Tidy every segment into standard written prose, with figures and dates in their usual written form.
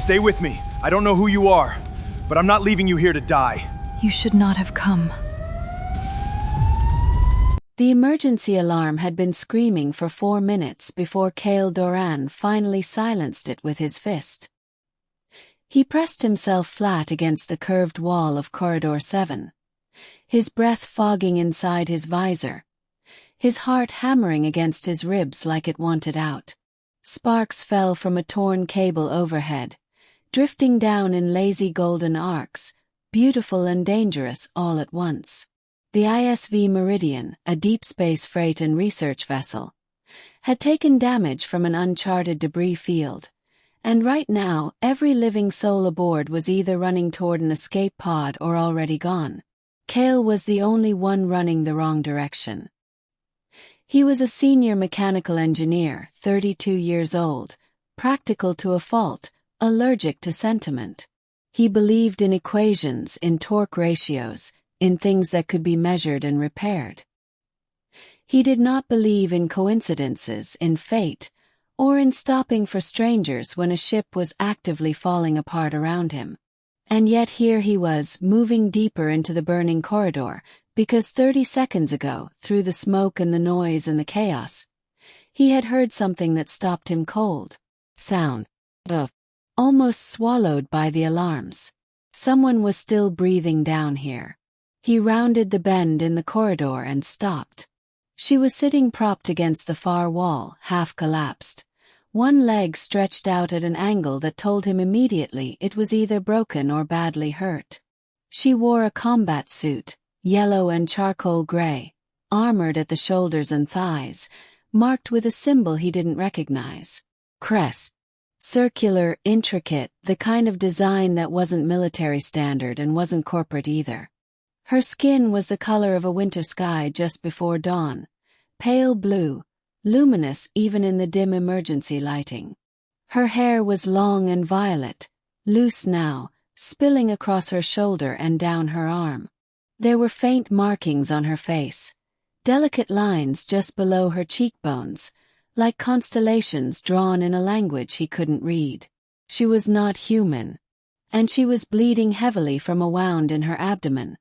Stay with me. I don't know who you are, but I'm not leaving you here to die. You should not have come. The emergency alarm had been screaming for 4 minutes before Kael Doran finally silenced it with his fist. He pressed himself flat against the curved wall of Corridor 7, his breath fogging inside his visor, his heart hammering against his ribs like it wanted out. Sparks fell from a torn cable overhead, drifting down in lazy golden arcs, beautiful and dangerous all at once. The ISV Meridian, a deep space freight and research vessel, had taken damage from an uncharted debris field, and right now every living soul aboard was either running toward an escape pod or already gone. Kael was the only one running the wrong direction. He was a senior mechanical engineer, 32 years old, practical to a fault, allergic to sentiment. He believed in equations, in torque ratios, in things that could be measured and repaired. He did not believe in coincidences, in fate, or in stopping for strangers when a ship was actively falling apart around him. And yet here he was, moving deeper into the burning corridor, because 30 seconds ago, through the smoke and the noise and the chaos, he had heard something that stopped him cold. Sound. Almost swallowed by the alarms. Someone was still breathing down here. He rounded the bend in the corridor and stopped. She was sitting propped against the far wall, half collapsed. One leg stretched out at an angle that told him immediately it was either broken or badly hurt. She wore a combat suit, yellow and charcoal gray, armored at the shoulders and thighs, marked with a symbol he didn't recognize. Crest. Circular, intricate, the kind of design that wasn't military standard and wasn't corporate either. Her skin was the color of a winter sky just before dawn, pale blue, luminous even in the dim emergency lighting. Her hair was long and violet, loose now, spilling across her shoulder and down her arm. There were faint markings on her face, delicate lines just below her cheekbones, like constellations drawn in a language he couldn't read. She was not human, and she was bleeding heavily from a wound in her abdomen.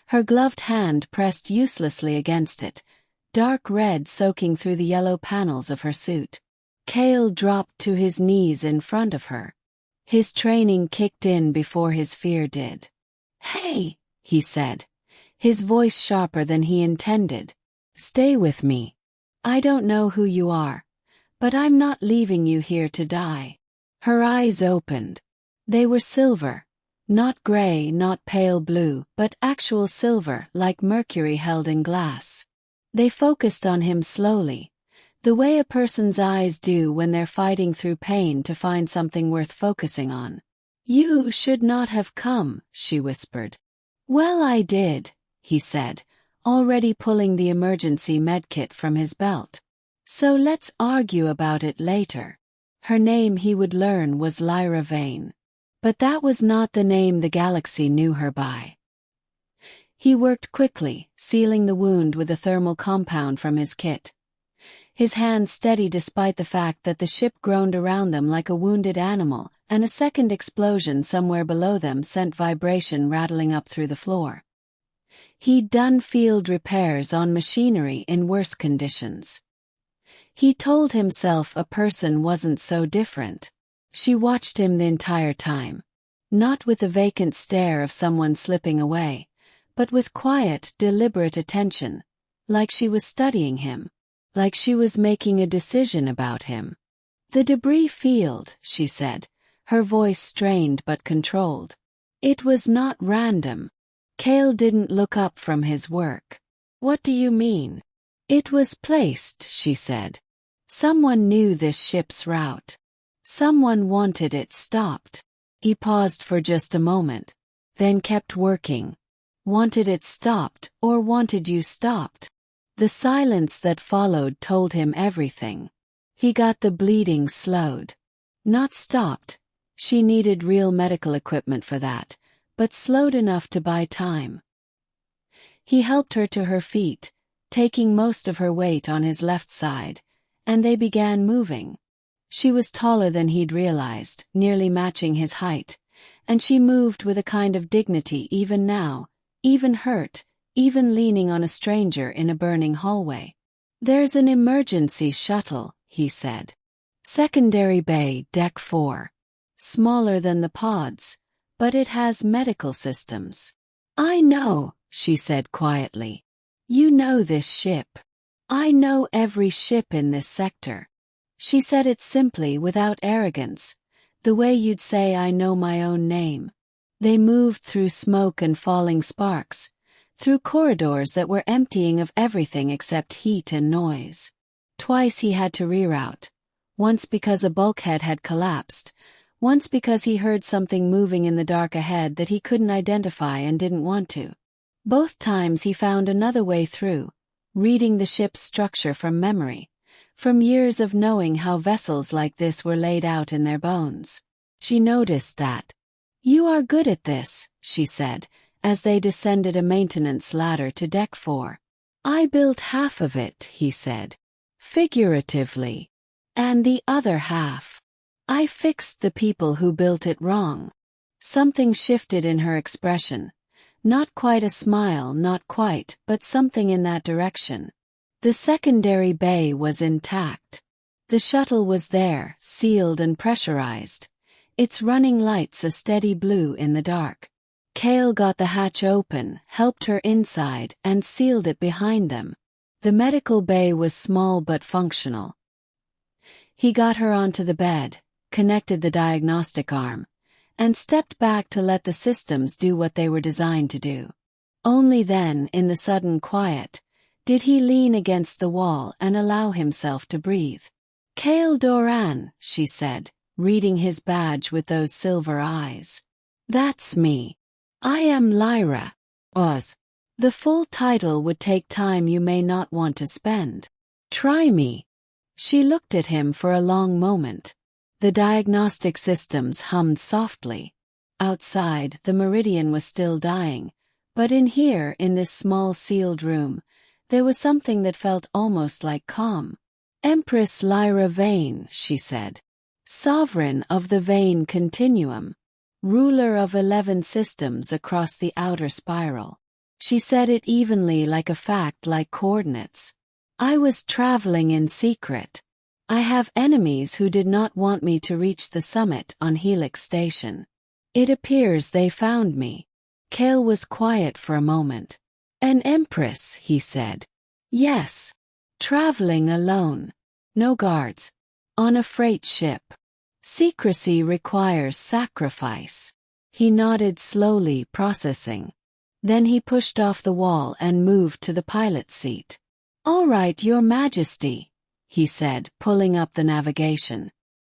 Her gloved hand pressed uselessly against it, dark red soaking through the yellow panels of her suit. Kael dropped to his knees in front of her. His training kicked in before his fear did. "Hey," he said, his voice sharper than he intended. "Stay with me. I don't know who you are, but I'm not leaving you here to die." Her eyes opened. They were silver. Not gray, not pale blue, but actual silver, like mercury held in glass. They focused on him slowly, the way a person's eyes do when they're fighting through pain to find something worth focusing on. "You should not have come," she whispered. "Well, I did," he said, already pulling the emergency medkit from his belt. "So let's argue about it later." Her name, he would learn, was Lyra Vaen. But that was not the name the galaxy knew her by. He worked quickly, sealing the wound with a thermal compound from his kit. His hand steady despite the fact that the ship groaned around them like a wounded animal, and a second explosion somewhere below them sent vibration rattling up through the floor. He'd done field repairs on machinery in worse conditions. He told himself a person wasn't so different. She watched him the entire time, not with the vacant stare of someone slipping away, but with quiet, deliberate attention, like she was studying him, like she was making a decision about him. "The debris field," she said, her voice strained but controlled. "It was not random." Kael didn't look up from his work. "What do you mean?" "It was placed," she said. "Someone knew this ship's route. Someone wanted it stopped." He paused for just a moment, then kept working. "Wanted it stopped, or wanted you stopped?" The silence that followed told him everything. He got the bleeding slowed. Not stopped. She needed real medical equipment for that, but slowed enough to buy time. He helped her to her feet, taking most of her weight on his left side, and they began moving. She was taller than he'd realized, nearly matching his height, and she moved with a kind of dignity even now, even hurt, even leaning on a stranger in a burning hallway. "There's an emergency shuttle," he said. "Secondary bay, deck 4. Smaller than the pods, but it has medical systems." "I know," she said quietly. "You know this ship. I know every ship in this sector." She said it simply, without arrogance, the way you'd say I know my own name. They moved through smoke and falling sparks, through corridors that were emptying of everything except heat and noise. Twice he had to reroute, once because a bulkhead had collapsed, once because he heard something moving in the dark ahead that he couldn't identify and didn't want to. Both times he found another way through, reading the ship's structure from memory, from years of knowing how vessels like this were laid out in their bones. She noticed that. "You are good at this," she said, as they descended a maintenance ladder to deck 4. "I built half of it," he said, figuratively. "And the other half. I fixed the people who built it wrong." Something shifted in her expression. Not quite a smile, not quite, but something in that direction. The secondary bay was intact. The shuttle was there, sealed and pressurized, its running lights a steady blue in the dark. Kael got the hatch open, helped her inside, and sealed it behind them. The medical bay was small but functional. He got her onto the bed, connected the diagnostic arm, and stepped back to let the systems do what they were designed to do. Only then, in the sudden quiet, did he lean against the wall and allow himself to breathe. "Kael Doran," she said, reading his badge with those silver eyes. "That's me. I am Lyra Vaen. The full title would take time you may not want to spend. Try me." She looked at him for a long moment. The diagnostic systems hummed softly. Outside, the Meridian was still dying, but in here, in this small sealed room, there was something that felt almost like calm. "Empress Lyra Vaen," she said. "Sovereign of the Vaen continuum. Ruler of 11 systems across the outer spiral." She said it evenly, like a fact, like coordinates. "I was traveling in secret. I have enemies who did not want me to reach the summit on Helix Station. It appears they found me." Kael was quiet for a moment. "An empress," he said. "Yes. Traveling alone. No guards. On a freight ship. Secrecy requires sacrifice." He nodded slowly, processing. Then he pushed off the wall and moved to the pilot's seat. "All right, Your Majesty," he said, pulling up the navigation.